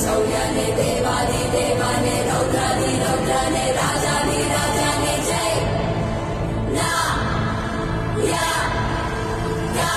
शौर्याने देवादि देवाने रौद्रादि रौद्राने राजादि राजाने जय ना या गा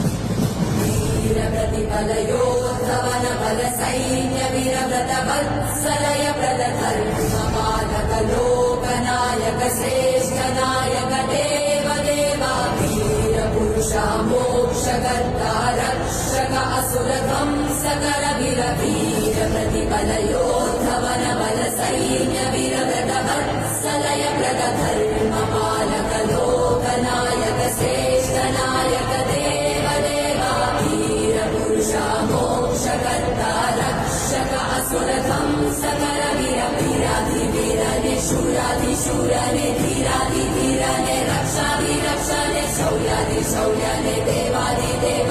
वीर प्रतिपल योद्धवन बल सैन्य वीर व्रत वत्सलय प्रद धर्म पालक लोकनायक श्रेष्ठ नायक देव देवा वीर पुरुष मोक्षकर्ता रक्षक असुर ध्वंसकर वीर वीर प्रतिपल योद्धवन बल सैन्य वीर व्रत वत्सलय प्रद धर्म पालक लोकनायक श्रेष्ठ नायक देव देवा वीर पुरुष मोक्षकर्ता रक्षक असुर ध्वंसकर वीर वीराधि वीरने शूराधि शूरने धीराधि धीरने रक्षाधि रक्षने शौर्याधि शौर्यने देवाधि देव